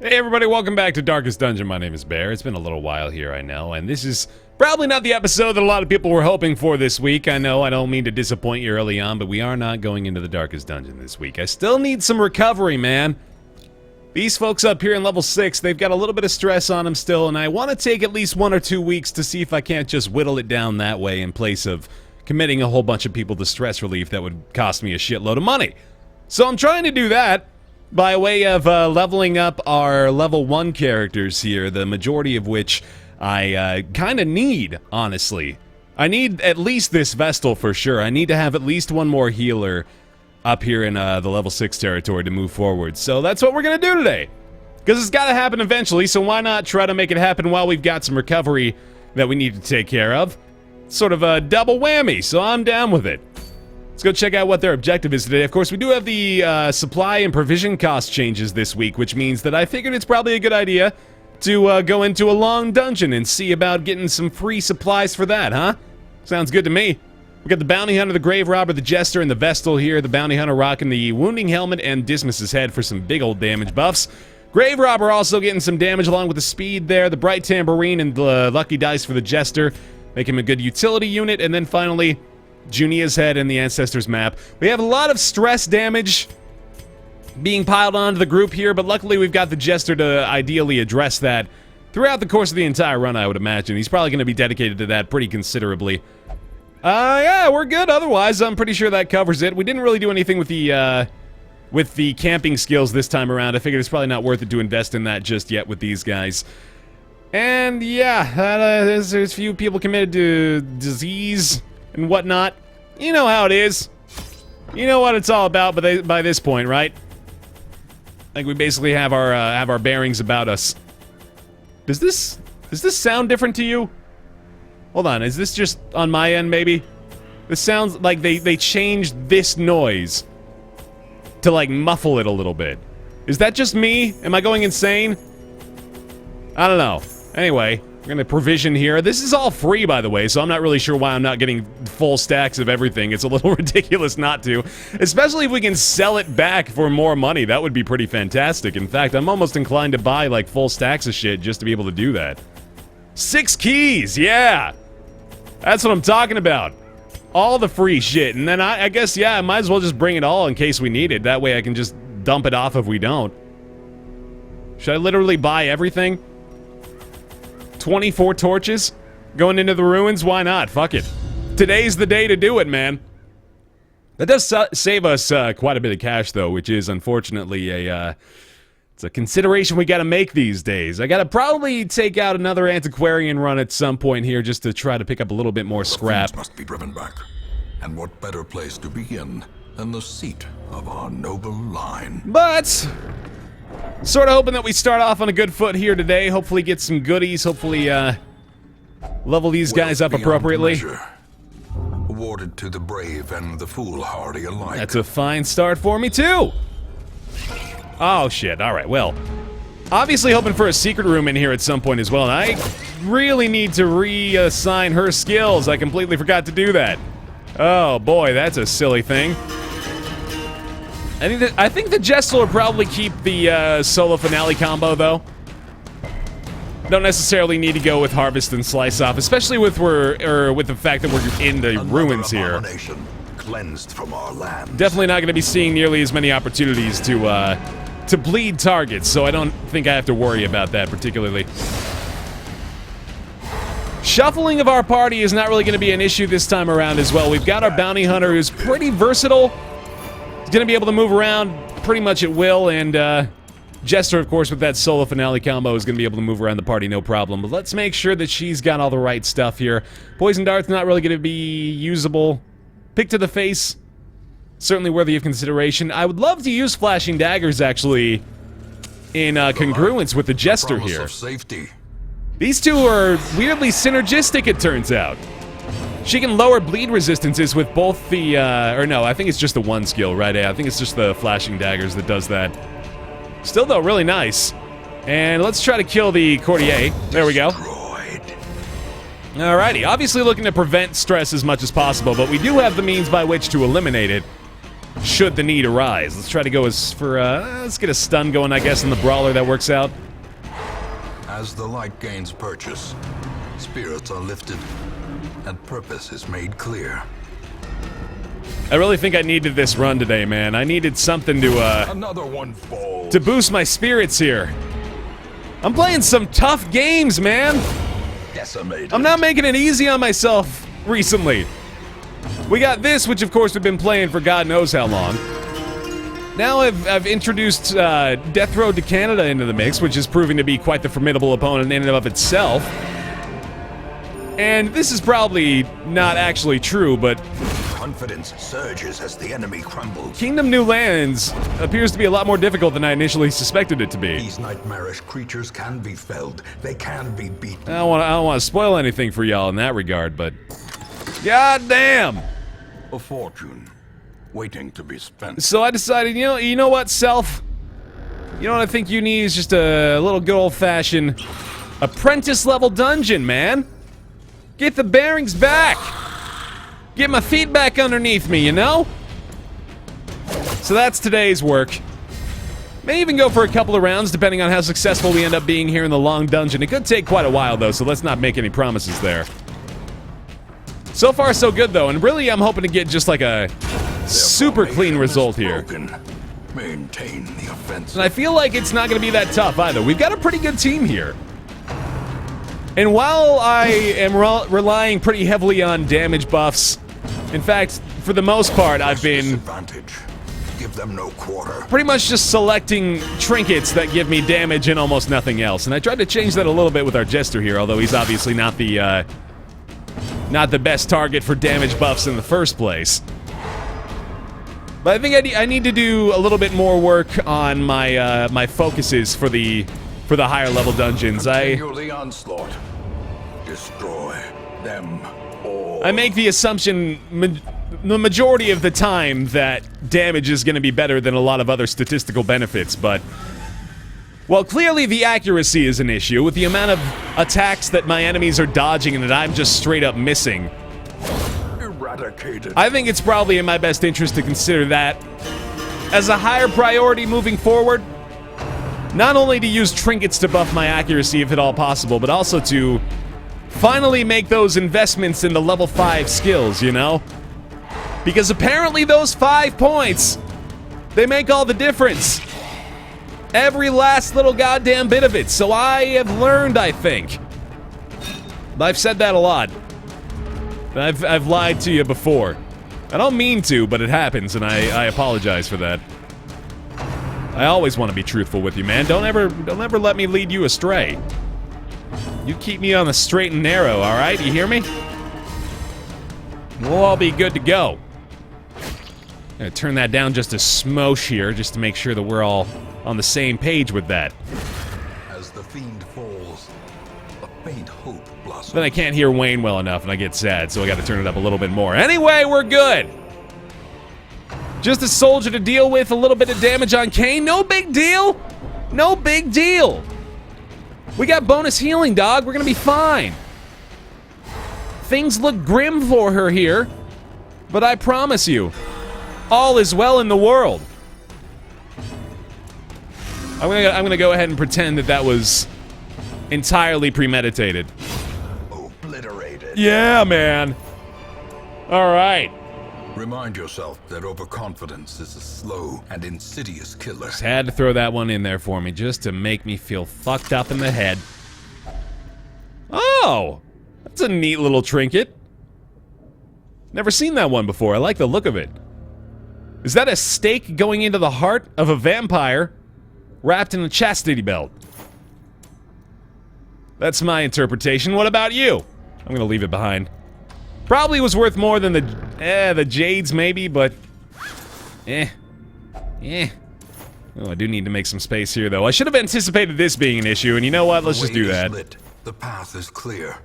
Hey everybody, welcome back to Darkest Dungeon. My name is Baer. It's been a little while here, I know, and this is probably not the episode that a lot of people were hoping for this week. I know I don't mean to disappoint you early on, but we are not going into the Darkest Dungeon this week. I still need some recovery, man. These folks up here in level 6, they've got a little bit of stress on them still, and I want to take at least 1 or 2 weeks to see if I can't just whittle it down that way in place of committing a whole bunch of people to stress relief that would cost me a shitload of money. So I'm trying to do that by way of leveling up our level 1 characters here, the majority of which I kind of need, honestly. I need at least this Vestal for sure. I need to have at least one more healer up here in the level 6 territory to move forward. So that's what we're going to do today. Because it's got to happen eventually, so why not try to make it happen while we've got some recovery that we need to take care of. Sort of a double whammy, so I'm down with it. Let's go check out what their objective is today. Of course, we do have the supply and provision cost changes this week, which means that I figured it's probably a good idea to go into a long dungeon and see about getting some free supplies for that, huh? Sounds good to me. We got the Bounty Hunter, the Grave Robber, the Jester, and the Vestal here. The Bounty Hunter rocking the Wounding Helmet and Dismas's Head for some big old damage buffs. Grave Robber also getting some damage along with the Speed there. The Bright Tambourine and the Lucky Dice for the Jester. Make him a good utility unit. And then finally, Junia's Head and the Ancestors map. We have a lot of stress damage being piled onto the group here, but luckily we've got the Jester to ideally address that throughout the course of the entire run, I would imagine. He's probably going to be dedicated to that pretty considerably. Yeah, we're good otherwise. I'm pretty sure that covers it. We didn't really do anything with the camping skills this time around. I figured it's probably not worth it to invest in that just yet with these guys. And yeah, there's a few people committed to disease and whatnot. You know how it is. You know what it's all about by this point, right? Like we basically have our bearings about us. Does this sound different to you? Hold on, is this just on my end maybe? This sounds like they changed this noise to like muffle it a little bit. Is that just me? Am I going insane? I don't know. Anyway, we're gonna provision here. This is all free, by the way, so I'm not really sure why I'm not getting full stacks of everything. It's a little ridiculous not to. Especially if we can sell it back for more money. That would be pretty fantastic. In fact, I'm almost inclined to buy, like, full stacks of shit just to be able to do that. 6 keys! Yeah! That's what I'm talking about. All the free shit. And then I guess, yeah, I might as well just bring it all in case we need it. That way I can just dump it off if we don't. Should I literally buy everything? 24 torches going into the ruins? Why not? Fuck it. Today's the day to do it, man. That does save us quite a bit of cash, though, which is unfortunately it's a consideration we gotta make these days. I gotta probably take out another antiquarian run at some point here just to try to pick up a little bit more scrap. The must be driven back. And what better place to begin than the seat of our noble line? But sort of hoping that we start off on a good foot here today. Hopefully get some goodies. Hopefully level these guys up appropriately. Awarded to the brave and the foolhardy alike. That's a fine start for me too. Oh shit, alright, well. Obviously hoping for a secret room in here at some point as well, and I really need to reassign her skills. I completely forgot to do that. Oh boy, that's a silly thing. I think the Jester will probably keep the solo finale combo, though. Don't necessarily need to go with Harvest and Slice Off, especially with the fact that we're in the ruins here. Cleansed from our land. Definitely not going to be seeing nearly as many opportunities to bleed targets, so I don't think I have to worry about that particularly. Shuffling of our party is not really going to be an issue this time around as well. We've got our Bounty Hunter who's pretty versatile. He's going to be able to move around pretty much at will, and Jester, of course, with that solo finale combo is going to be able to move around the party no problem. But let's make sure that she's got all the right stuff here. Poison Dart's not really going to be usable. Pick to the face, certainly worthy of consideration. I would love to use Flashing Daggers, actually, in congruence with the Jester here. Safety. These two are weirdly synergistic, it turns out. She can lower bleed resistances with both the, or no, I think it's just the one skill, right? I think it's just the Flashing Daggers that does that. Still, though, really nice. And let's try to kill the Courtier. There we go. Alrighty, obviously looking to prevent stress as much as possible, but we do have the means by which to eliminate it. should the need arise. Let's try to go let's get a stun going, I guess, in the brawler. That works out. As the light gains purchase, spirits are lifted, and purpose is made clear. I really think I needed this run today, man. I needed something to, Another one falls. to boost my spirits here. I'm playing some tough games, man. Decimated. I'm not making it easy on myself recently. We got this, which of course we've been playing for God knows how long. Now I've introduced Death Road to Canada into the mix, which is proving to be quite the formidable opponent in and of itself. And this is probably not actually true, but Confidence surges as the enemy crumbles. Kingdom New Lands appears to be a lot more difficult than I initially suspected it to be. These nightmarish creatures can be felled. They can be beaten. I don't want to spoil anything for y'all in that regard, but god damn. A fortune waiting to be spent. So I decided, you know what, self? You know what I think you need is just a little good old-fashioned apprentice-level dungeon, man. Get the bearings back. Get my feet back underneath me, you know? So that's today's work. May even go for a couple of rounds, depending on how successful we end up being here in the long dungeon. It could take quite a while, though, so let's not make any promises there. So far, so good, though, and really I'm hoping to get just like a super clean result here. Maintain the offensive. And I feel like it's not going to be that tough, either. We've got a pretty good team here. And while I am relying pretty heavily on damage buffs, in fact, for the most part, I've been Give them no quarter. pretty much just selecting trinkets that give me damage and almost nothing else. And I tried to change that a little bit with our Jester here, although he's obviously not the best target for damage buffs in the first place. But I think I need to do a little bit more work on my my focuses for the higher level dungeons. Continue the onslaught. Destroy them all. I make the assumption the majority of the time that damage is going to be better than a lot of other statistical benefits, but well, clearly the accuracy is an issue with the amount of attacks that my enemies are dodging and that I'm just straight up missing. Eradicated. I think it's probably in my best interest to consider that as a higher priority moving forward. Not only to use trinkets to buff my accuracy if at all possible, but also to finally make those investments in the level 5 skills, you know? Because apparently those 5 points, they make all the difference. Every last little goddamn bit of it. So I have learned, I think. I've said that a lot. I've lied to you before. I don't mean to, but it happens, and I apologize for that. I always want to be truthful with you, man. Don't ever let me lead you astray. You keep me on the straight and narrow, all right? You hear me? We'll all be good to go. I'm gonna turn that down just a smosh here, just to make sure that we're all on the same page with that. As the fiend falls, a faint hope blossoms. Then I can't hear Wayne well enough, and I get sad, so I gotta turn it up a little bit more. Anyway, we're good! Just a soldier to deal with, a little bit of damage on Kane. No big deal! No big deal! We got bonus healing, dog. We're gonna be fine. Things look grim for her here, but I promise you, all is well in the world. I'm gonna go ahead and pretend that was entirely premeditated. Obliterated. Yeah, man. All right. Remind yourself that overconfidence is a slow and insidious killer. Just had to throw that one in there for me just to make me feel fucked up in the head. Oh, that's a neat little trinket. Never seen that one before. I like the look of it. Is that a stake going into the heart of a vampire wrapped in a chastity belt? That's my interpretation. What about you? I'm gonna leave it behind. Probably was worth more than the jades, maybe, but Oh, I do need to make some space here, though. I should have anticipated this being an issue, and you know what? Let's just do that. The path is clear.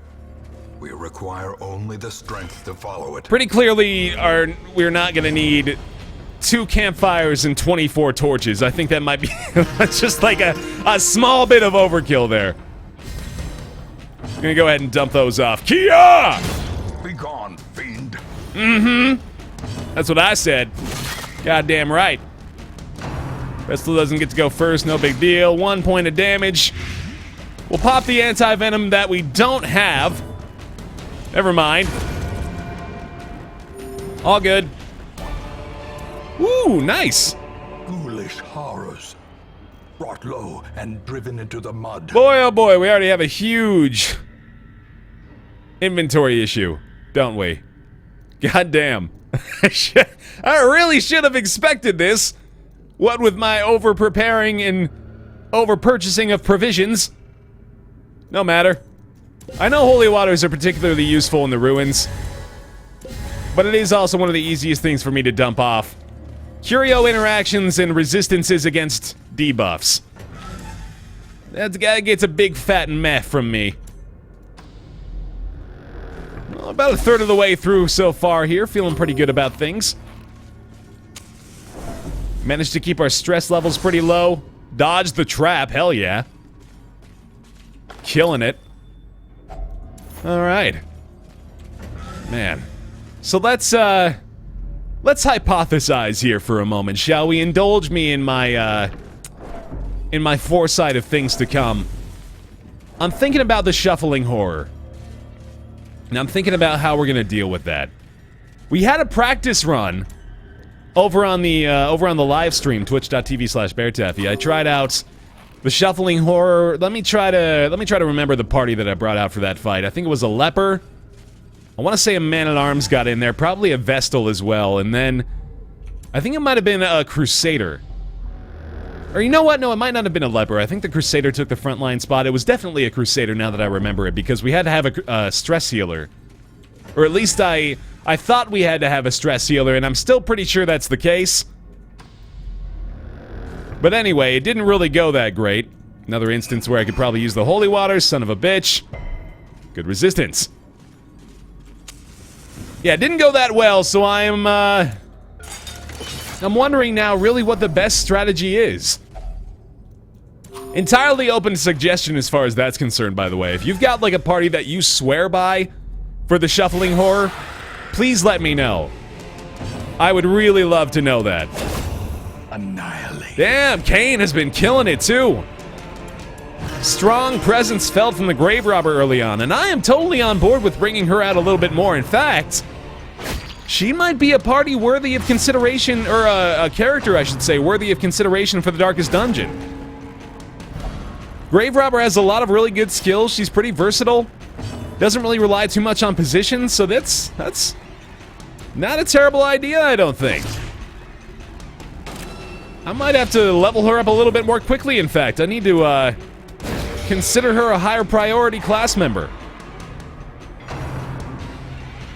We require only the strength to follow it. Pretty clearly, we're not gonna need 2 campfires and 24 torches. I think that might be just like a small bit of overkill there. I'm gonna go ahead and dump those off. Kia! Be gone, fiend. Mm-hmm. That's what I said. Goddamn right. Pistol doesn't get to go first, no big deal. 1 point of damage. We'll pop the anti-venom that we don't have. Never mind. All good. Ooh, nice. Ghoulish horrors. Brought low and driven into the mud. Boy, oh boy, we already have a huge inventory issue, don't we? Goddamn. I really should have expected this. What with my over-preparing and over-purchasing of provisions. No matter. I know holy waters are particularly useful in the ruins, but it is also one of the easiest things for me to dump off. Curio interactions and resistances against debuffs. That gets a big fat meh from me. Well, about a third of the way through so far here, feeling pretty good about things. Managed to keep our stress levels pretty low. Dodged the trap, hell yeah. Killing it. Alright. Man. So let's hypothesize here for a moment, shall we? Indulge me in my foresight of things to come. I'm thinking about the shuffling horror. And I'm thinking about how we're gonna deal with that. We had a practice run over on the live stream, twitch.tv/BaerTaffy. I tried out the shuffling horror. Let me try to remember the party that I brought out for that fight. I think it was a leper. I want to say a man-at-arms got in there, probably a Vestal as well, and then I think it might have been a Crusader. Or you know what? No, it might not have been a leper. I think the Crusader took the frontline spot. It was definitely a Crusader now that I remember it, because we had to have a stress healer. Or at least I thought we had to have a stress healer, and I'm still pretty sure that's the case. But anyway, it didn't really go that great. Another instance where I could probably use the holy water, son of a bitch. Good resistance. Yeah, it didn't go that well, so I'm wondering now really what the best strategy is. Entirely open to suggestion as far as that's concerned, by the way. If you've got like a party that you swear by for the shuffling horror, please let me know. I would really love to know that. Annihilate. Damn, Kane has been killing it too. Strong presence felt from the grave robber early on, and I am totally on board with bringing her out a little bit more. In fact, she might be a party worthy of consideration, or a character, I should say, worthy of consideration for the Darkest Dungeon. Grave robber has a lot of really good skills. She's pretty versatile. Doesn't really rely too much on position, so that's not a terrible idea, I don't think. I might have to level her up a little bit more quickly, in fact. I need to, consider her a higher priority class member.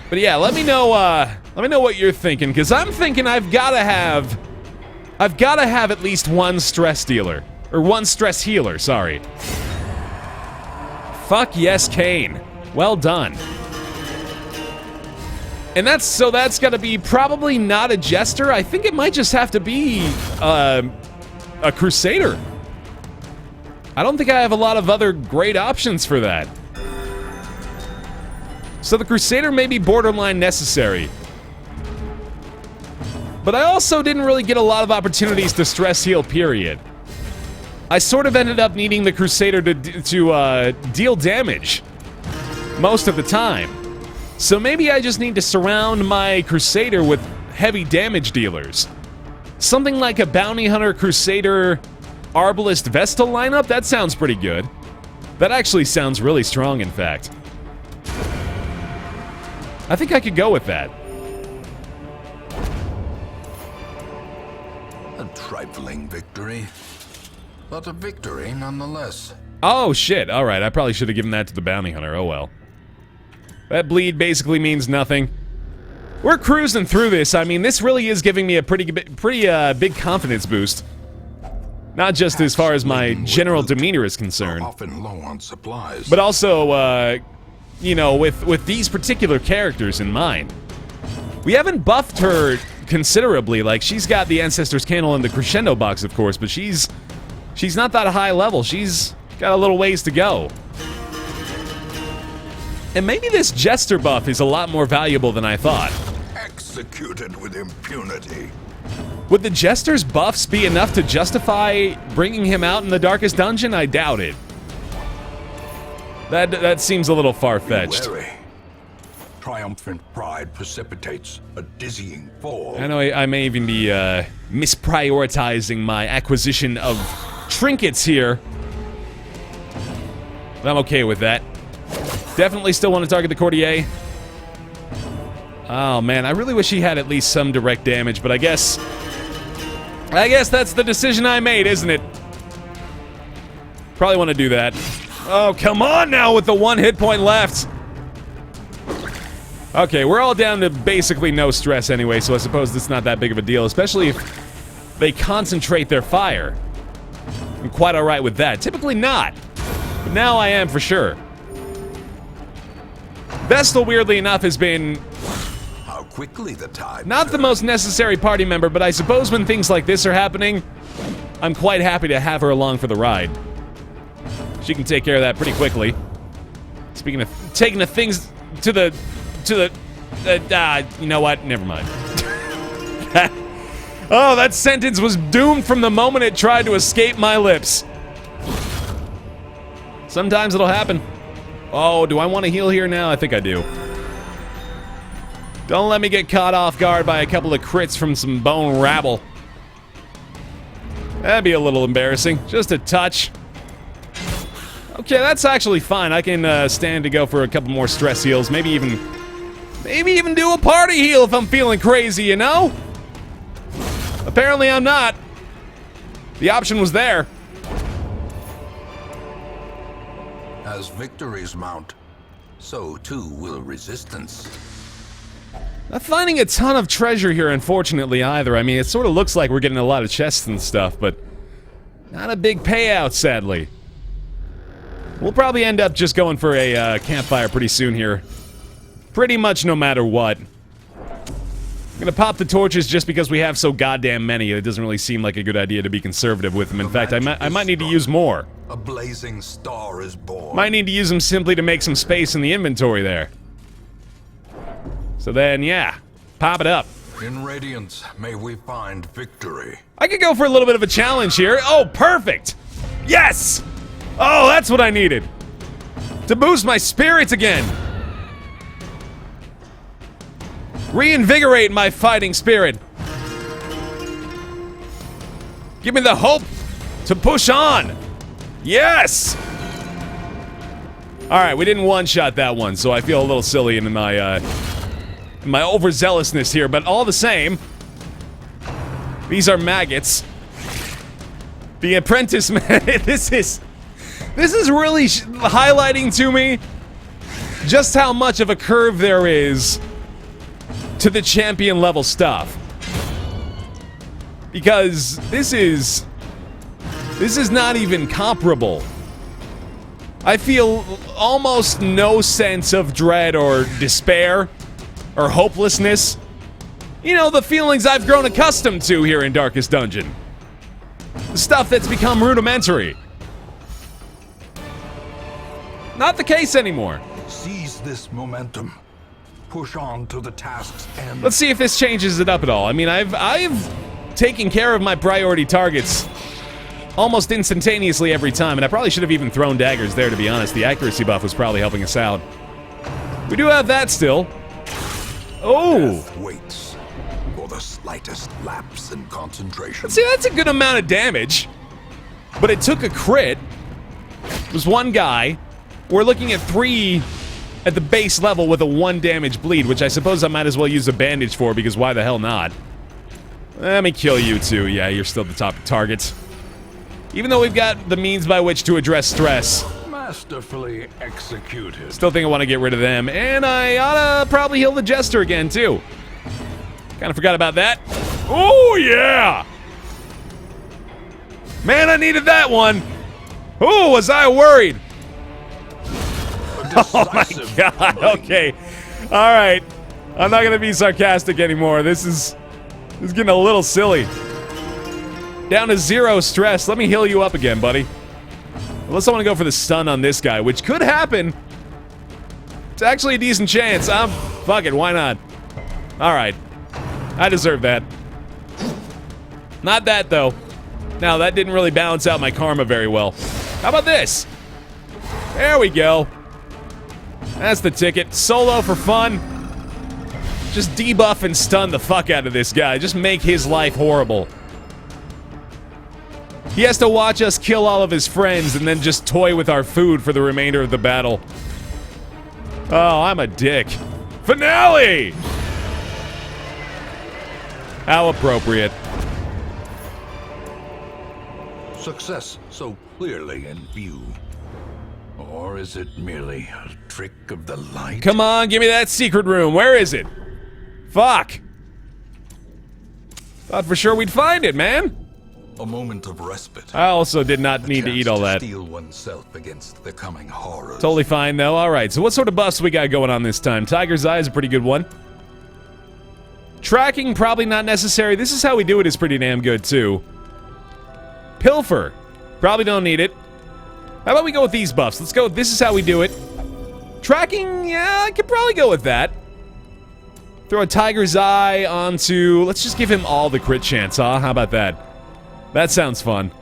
But yeah, let me know what you're thinking, because I'm thinking I've gotta have at least one stress dealer. Or one stress healer, sorry. Fuck yes, Kane. Well done. And that's gotta be probably not a Jester. I think it might just have to be a Crusader. I don't think I have a lot of other great options for that. So the Crusader may be borderline necessary. But I also didn't really get a lot of opportunities to stress heal, period. I sort of ended up needing the Crusader to deal damage most of the time. So maybe I just need to surround my Crusader with heavy damage dealers. Something like a Bounty Hunter, Crusader, Arbalist, Vestal lineup? That sounds pretty good. That actually sounds really strong, in fact. I think I could go with that. A trifling victory, but a victory nonetheless. Oh, shit. Alright, I probably should have given that to the Bounty Hunter. Oh, well. That bleed basically means nothing. We're cruising through this. I mean, this really is giving me a pretty big confidence boost. Not just as far as my general demeanor is concerned, Often low on supplies. but also, you know, with these particular characters in mind. We haven't buffed her considerably. Like, she's got the Ancestor's Candle in the Crescendo box, of course, but she's not that high level. She's got a little ways to go. And maybe this Jester buff is a lot more valuable than I thought. Executed with impunity. Would the Jester's buffs be enough to justify bringing him out in the darkest dungeon? I doubt it. That seems a little far-fetched. Wary. Triumphant pride precipitates a dizzying fall. I know I may even be misprioritizing my acquisition of trinkets here. But I'm okay with that. Definitely still want to target the courtier. Oh man, I really wish he had at least some direct damage, but I guess that's the decision I made, isn't it? Probably want to do that. Oh, come on now with the 1 hit point left. Okay, we're all down to basically no stress anyway, so I suppose it's not that big of a deal, especially if they concentrate their fire. I'm quite alright with that. Typically not, but now I am for sure. Vestal, weirdly enough, has been How quickly the tide not the most necessary party member, but I suppose when things like this are happening, I'm quite happy to have her along for the ride. She can take care of that pretty quickly. Speaking of taking the things to the you know what? Never mind. Oh, that sentence was doomed from the moment it tried to escape my lips. Sometimes it'll happen. Oh, do I want to heal here now? I think I do. Don't let me get caught off guard by a couple of crits from some bone rabble. That'd be a little embarrassing. Just a touch. Okay, that's actually fine. I can stand to go for a couple more stress heals. Maybe even do a party heal if I'm feeling crazy, you know? Apparently I'm not. The option was there. As victories mount, so too will resistance. Not finding a ton of treasure here, unfortunately, either. I mean, it sort of looks like we're getting a lot of chests and stuff, but not a big payout, sadly. We'll probably end up just going for a campfire pretty soon here. Pretty much no matter what. I'm gonna pop the torches just because we have so goddamn many. It doesn't really seem like a good idea to be conservative with them. In fact, I might need to use more. A blazing star is born. Might need to use them simply to make some space in the inventory there. So then, yeah, pop it up. In Radiance, may we find victory. I could go for a little bit of a challenge here. Oh, perfect! Yes! Oh, that's what I needed. To boost my spirits again. Reinvigorate my fighting spirit. Give me the hope to push on. Yes! Alright, we didn't one-shot that one, so I feel a little silly in my overzealousness here, but all the same, these are maggots. The apprentice man, this is really highlighting to me just how much of a curve there is to the champion level stuff. Because this is not even comparable. I feel almost no sense of dread or despair or hopelessness. You know, the feelings I've grown accustomed to here in Darkest Dungeon. The stuff that's become rudimentary. Not the case anymore. Seize this momentum. Push on to the task's end. Let's see if this changes it up at all. I mean, I've taken care of my priority targets almost instantaneously every time, and I probably should have even thrown daggers there, to be honest. The accuracy buff was probably helping us out. We do have that still. Oh! Death waits for the slightest lapse in concentration. See, that's a good amount of damage. But it took a crit. It was one guy. We're looking at 3 at the base level with a 1 damage bleed, which I suppose I might as well use a bandage for, because why the hell not? Let me kill you too. Yeah, you're still the top target. Even though we've got the means by which to address stress. Masterfully executed. Still think I want to get rid of them. And I oughta probably heal the Jester again, too. Kind of forgot about that. Oh, yeah! Man, I needed that one. Oh, was I worried. Oh, my God. Okay. All right. I'm not going to be sarcastic anymore. This is getting a little silly. Down to 0 stress. Let me heal you up again, buddy. Unless I want to go for the stun on this guy, which could happen. It's actually a decent chance. Fuck it, why not? Alright. I deserve that. Not that, though. Now, that didn't really balance out my karma very well. How about this? There we go. That's the ticket. Solo for fun. Just debuff and stun the fuck out of this guy. Just make his life horrible. He has to watch us kill all of his friends and then just toy with our food for the remainder of the battle. Oh, I'm a dick. Finale! How appropriate. Success so clearly in view. Or is it merely a trick of the light? Come on, give me that secret room. Where is it? Fuck. Thought for sure we'd find it, man. A moment of respite. I also did not need to eat all that. Steel oneself against the coming horrors. Totally fine, though. Alright, so what sort of buffs we got going on this time? Tiger's Eye is a pretty good one. Tracking, probably not necessary. This is how we do it is pretty damn good, too. Pilfer. Probably don't need it. How about we go with these buffs? Let's go. This is how we do it. Tracking, yeah, I could probably go with that. Throw a Tiger's Eye onto... Let's just give him all the crit chance, huh? How about that? That sounds fun.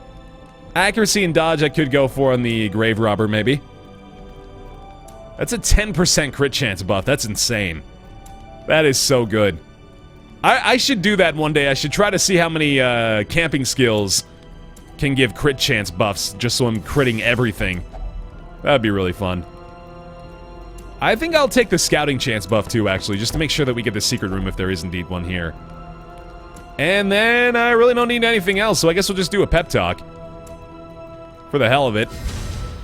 Accuracy and dodge I could go for on the Grave Robber, maybe. That's a 10% crit chance buff. That's insane. That is so good. I should do that one day. I should try to see how many camping skills can give crit chance buffs, just so I'm critting everything. That'd be really fun. I think I'll take the scouting chance buff too, actually, just to make sure that we get the secret room if there is indeed one here. And then I really don't need anything else, so I guess we'll just do a pep talk. For the hell of it.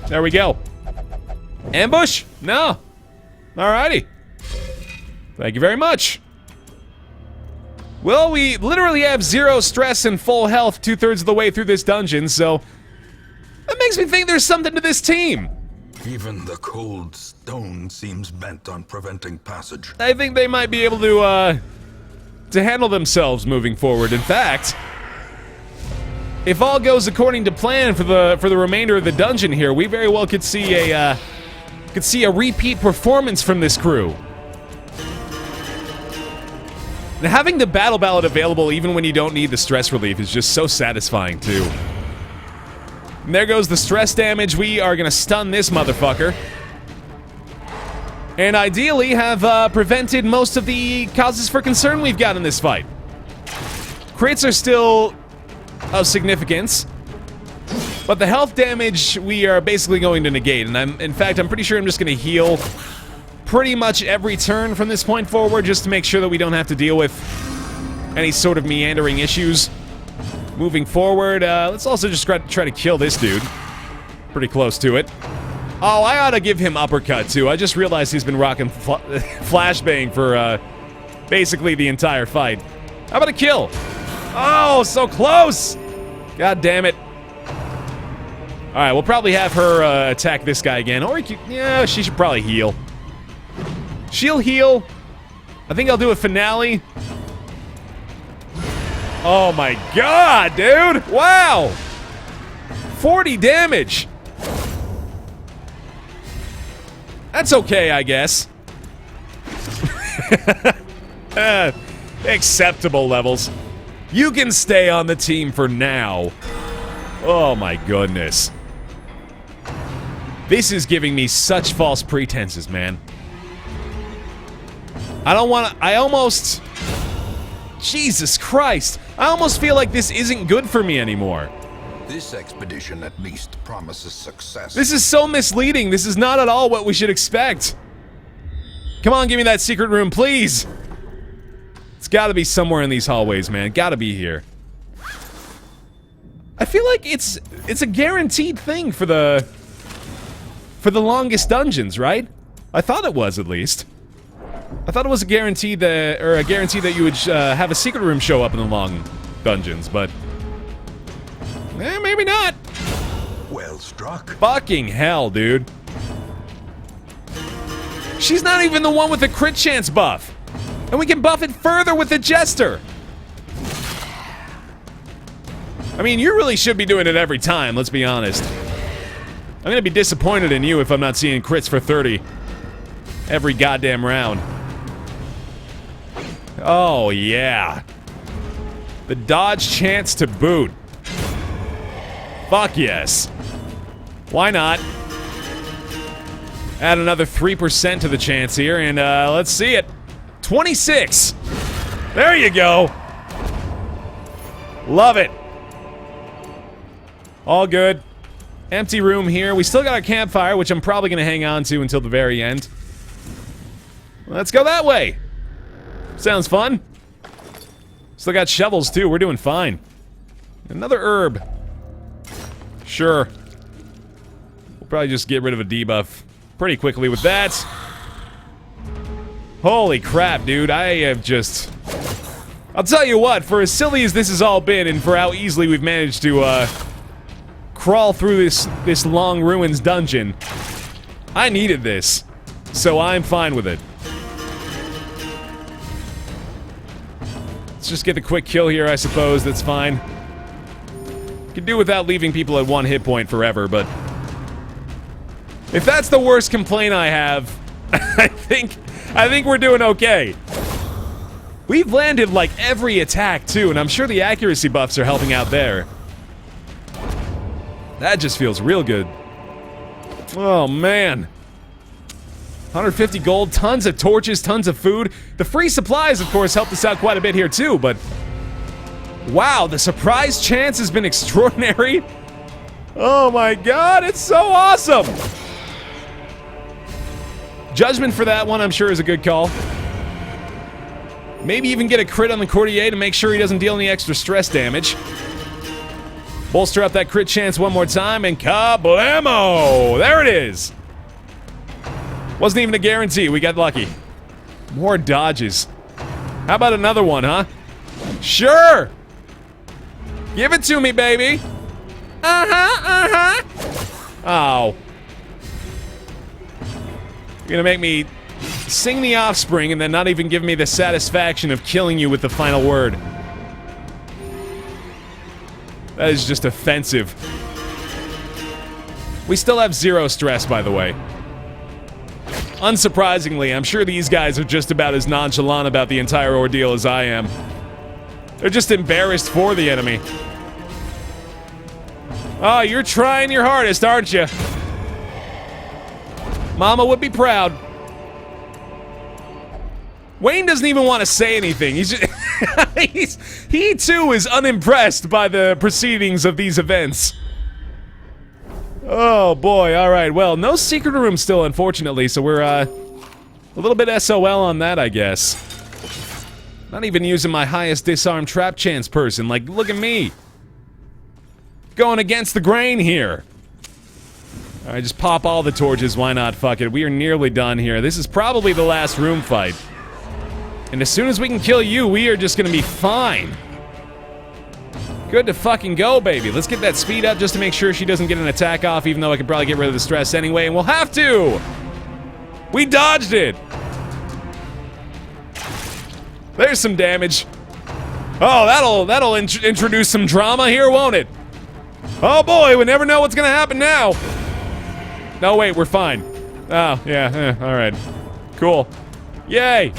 There we go. Ambush? No. Alrighty. Thank you very much. Well, we literally have 0 stress and full health 2/3 of the way through this dungeon, so... That makes me think there's something to this team. Even the cold stone seems bent on preventing passage. I think they might be able to handle themselves moving forward. In fact, if all goes according to plan for the remainder of the dungeon here, we very well could see a repeat performance from this crew. And having the battle ballad available even when you don't need the stress relief is just so satisfying too. And there goes the stress damage. We are gonna stun this motherfucker. And ideally have prevented most of the causes for concern we've got in this fight. Crits are still of significance, but the health damage we are basically going to negate. And in fact, I'm pretty sure I'm just gonna heal pretty much every turn from this point forward, just to make sure that we don't have to deal with any sort of meandering issues moving forward. Let's also just try to kill this dude. Pretty close to it. Oh, I ought to give him uppercut, too. I just realized he's been rocking flashbang for, basically the entire fight. How about a kill? Oh, so close! God damn it. Alright, we'll probably have her, attack this guy again. Or, yeah, she should probably heal. She'll heal. I think I'll do a finale. Oh my god, dude! Wow! 40 damage! That's okay, I guess. Acceptable levels. You can stay on the team for now. Oh my goodness. This is giving me such false pretenses, man. I almost... Jesus Christ. I almost feel like this isn't good for me anymore. This expedition at least promises success. This is so misleading. This is not at all what we should expect. Come on, give me that secret room, please. It's gotta be somewhere in these hallways, man. Gotta be here. I feel like it's a guaranteed thing for the longest dungeons, right? I thought it was, at least. I thought it was a guarantee that you would have a secret room show up in the long dungeons, but maybe not. Well struck. Fucking hell, dude. She's not even the one with the crit chance buff, and we can buff it further with the Jester. I mean, you really should be doing it every time, let's be honest. I'm gonna be disappointed in you if I'm not seeing crits for 30 every goddamn round. Oh, yeah. The dodge chance to boot. Fuck yes. Why not? Add another 3% to the chance here, and let's see it. 26. There you go. Love it. All good. Empty room here. We still got our campfire, which I'm probably going to hang on to until the very end. Let's go that way. Sounds fun. Still got shovels, too. We're doing fine. Another herb. Sure. We'll probably just get rid of a debuff pretty quickly with that. Holy crap, dude. I have just... I'll tell you what, for as silly as this has all been, and for how easily we've managed to, crawl through this long ruins dungeon, I needed this. So I'm fine with it. Let's just get the quick kill here, I suppose. That's fine. Could do without leaving people at 1 hit point forever, but... if that's the worst complaint I have, I think we're doing okay. We've landed, like, every attack, too, and I'm sure the accuracy buffs are helping out there. That just feels real good. Oh, man. 150 gold, tons of torches, tons of food. The free supplies, of course, helped us out quite a bit here, too, but... wow, the surprise chance has been extraordinary. Oh my god, it's so awesome! Judgment for that one, I'm sure, is a good call. Maybe even get a crit on the courtier to make sure he doesn't deal any extra stress damage. Bolster up that crit chance one more time, and kablamo! There it is! Wasn't even a guarantee, we got lucky. More dodges. How about another one, huh? Sure! Give it to me, baby! Oh. You're gonna make me sing the offspring and then not even give me the satisfaction of killing you with the final word. That is just offensive. We still have 0 stress, by the way. Unsurprisingly, I'm sure these guys are just about as nonchalant about the entire ordeal as I am. They're just embarrassed for the enemy. Oh, you're trying your hardest, aren't you? Mama would be proud. Wayne doesn't even want to say anything. He's just he too is unimpressed by the proceedings of these events. Oh boy, alright, well, no secret room still, unfortunately, so we're a little bit SOL on that, I guess. Not even using my highest disarm trap chance person, like, look at me. Going against the grain here. Alright, just pop all the torches, why not? Fuck it, we are nearly done here. This is probably the last room fight. And as soon as we can kill you, we are just gonna be fine. Good to fucking go, baby. Let's get that speed up just to make sure she doesn't get an attack off, even though I could probably get rid of the stress anyway, and we'll have to! We dodged it! There's some damage. Oh, that'll introduce some drama here, won't it? Oh boy, we never know what's gonna happen now! No, wait, we're fine. Oh, yeah, alright. Cool. Yay!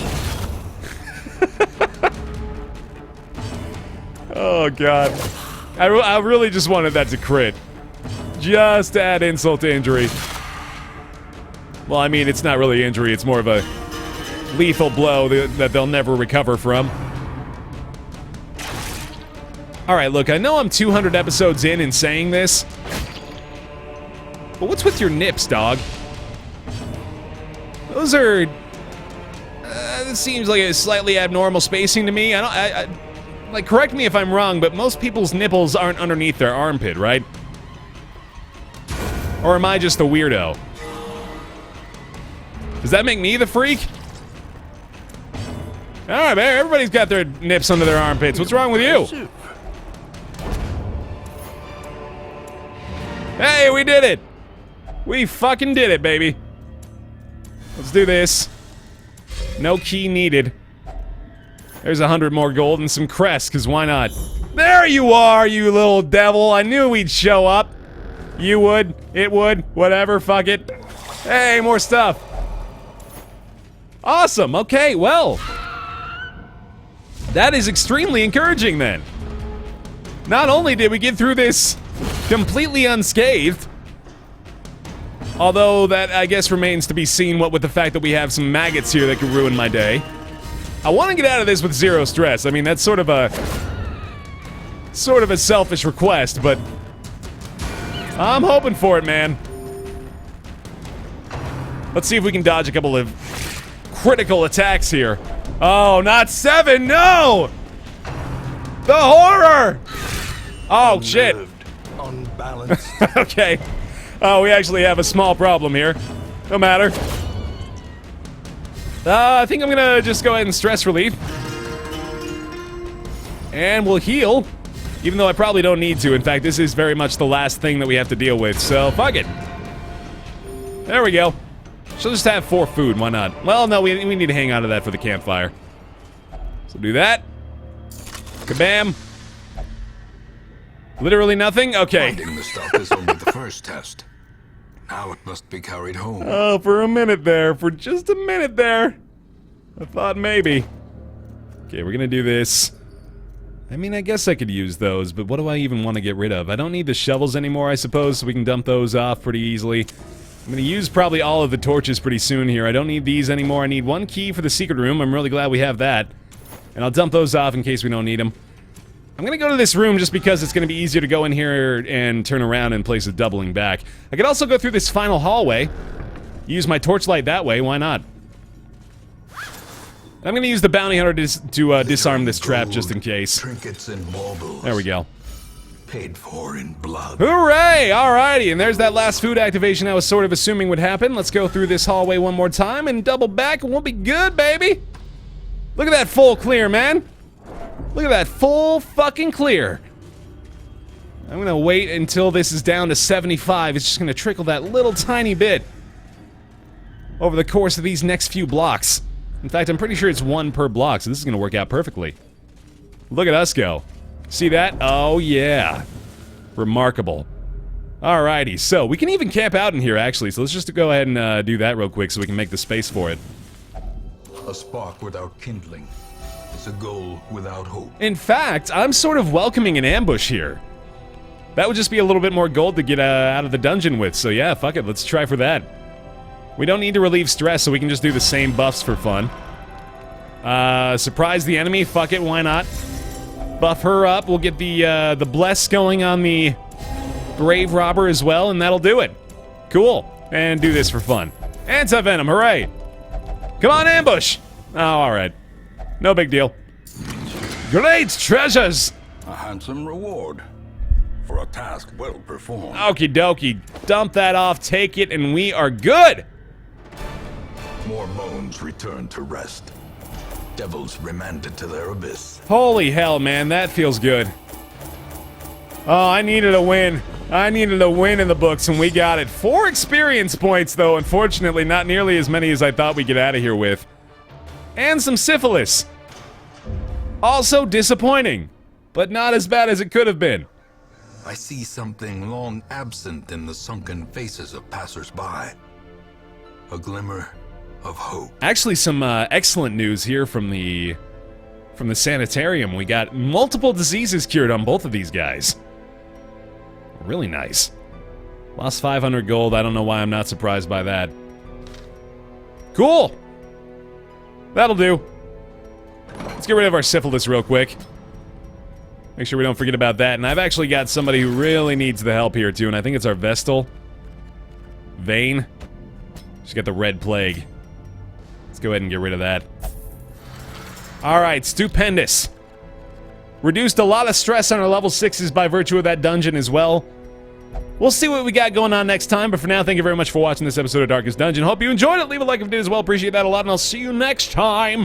Oh god. I really just wanted that to crit. Just to add insult to injury. Well, I mean, it's not really injury, it's more of a lethal blow that they'll never recover from. Alright, look, I know I'm 200 episodes in saying this, but what's with your nips, dog? Those are... this seems like a slightly abnormal spacing to me. Like, correct me if I'm wrong, but most people's nipples aren't underneath their armpit, right? Or am I just a weirdo? Does that make me the freak? Alright, Baer, everybody's got their nips under their armpits. What's wrong with you? Hey, we did it! We fucking did it, baby. Let's do this. No key needed. There's 100 more gold and some crests, because why not? There you are, you little devil! I knew we'd show up. You would, it would, whatever, fuck it. Hey, more stuff. Awesome, okay, well. That is extremely encouraging then. Not only did we get through this completely unscathed, although that I guess remains to be seen, what with the fact that we have some maggots here that could ruin my day. I want to get out of this with 0 stress. I mean, that's sort of a selfish request, but I'm hoping for it, man. Let's see if we can dodge a couple of critical attacks here. Oh, not 7, no! The horror! Oh, shit. Unbalanced. Okay. Oh, we actually have a small problem here. No matter. I think I'm gonna just go ahead and stress relief. And we'll heal. Even though I probably don't need to. In fact, this is very much the last thing that we have to deal with, so fuck it. There we go. She'll just have 4 food, why not? Well, no, we need to hang on to that for the campfire. So do that. Kabam. Literally nothing? Okay. Finding the stuff is only the first test. Now it must be carried home. Oh, for a minute there. For just a minute there. I thought maybe. Okay, we're gonna do this. I mean, I guess I could use those, but what do I even want to get rid of? I don't need the shovels anymore, I suppose, so we can dump those off pretty easily. I'm gonna use probably all of the torches pretty soon here. I don't need these anymore. I need 1 key for the secret room. I'm really glad we have that. And I'll dump those off in case we don't need them. I'm gonna go to this room just because it's gonna be easier to go in here and turn around in place of doubling back. I could also go through this final hallway. Use my torchlight that way, why not? I'm gonna use the bounty hunter to disarm this trap just in case. Trinkets and baubles. There we go. Paid for in blood. Hooray! Alrighty, and there's that last food activation I was sort of assuming would happen. Let's go through this hallway one more time and double back and we'll be good, baby! Look at that full clear, man! Look at that full fucking clear! I'm gonna wait until this is down to 75. It's just gonna trickle that little tiny bit over the course of these next few blocks. In fact, I'm pretty sure it's 1 per block, so this is gonna work out perfectly. Look at us go. See that? Oh, yeah. Remarkable. Alrighty, so we can even camp out in here, actually, so let's just go ahead and do that real quick so we can make the space for it. A spark without kindling is a goal without hope. In fact, I'm sort of welcoming an ambush here. That would just be a little bit more gold to get out of the dungeon with, so yeah, fuck it, let's try for that. We don't need to relieve stress, so we can just do the same buffs for fun. Surprise the enemy, fuck it, why not? Buff her up, we'll get the bless going on the Brave Robber as well, and that'll do it. Cool. And do this for fun. Anti-venom, hooray! Come on, ambush! Oh, alright. No big deal. Great treasures! A handsome reward for a task well performed. Okie dokie. Dump that off, take it, and we are good! More moans return to rest. Devils remanded to their abyss. Holy hell, man, that feels good. Oh, I needed a win. I needed a win in the books, and we got it. 4 experience points, though. Unfortunately, not nearly as many as I thought we'd get out of here with. And some syphilis. Also disappointing, but not as bad as it could have been. I see something long absent in the sunken faces of passers-by. A glimmer of hope. Actually, some excellent news here from the sanitarium. We got multiple diseases cured on both of these guys. Really nice. Lost 500 gold. I don't know why I'm not surprised by that. Cool. That'll do. Let's get rid of our syphilis real quick. Make sure we don't forget about that. And I've actually got somebody who really needs the help here, too. And I think it's our Vestal. Vane. She's got the red plague. Let's go ahead and get rid of that. Alright, stupendous. Reduced a lot of stress on our level 6s by virtue of that dungeon as well. We'll see what we got going on next time, but for now, thank you very much for watching this episode of Darkest Dungeon. Hope you enjoyed it. Leave a like if you did as well. Appreciate that a lot, and I'll see you next time.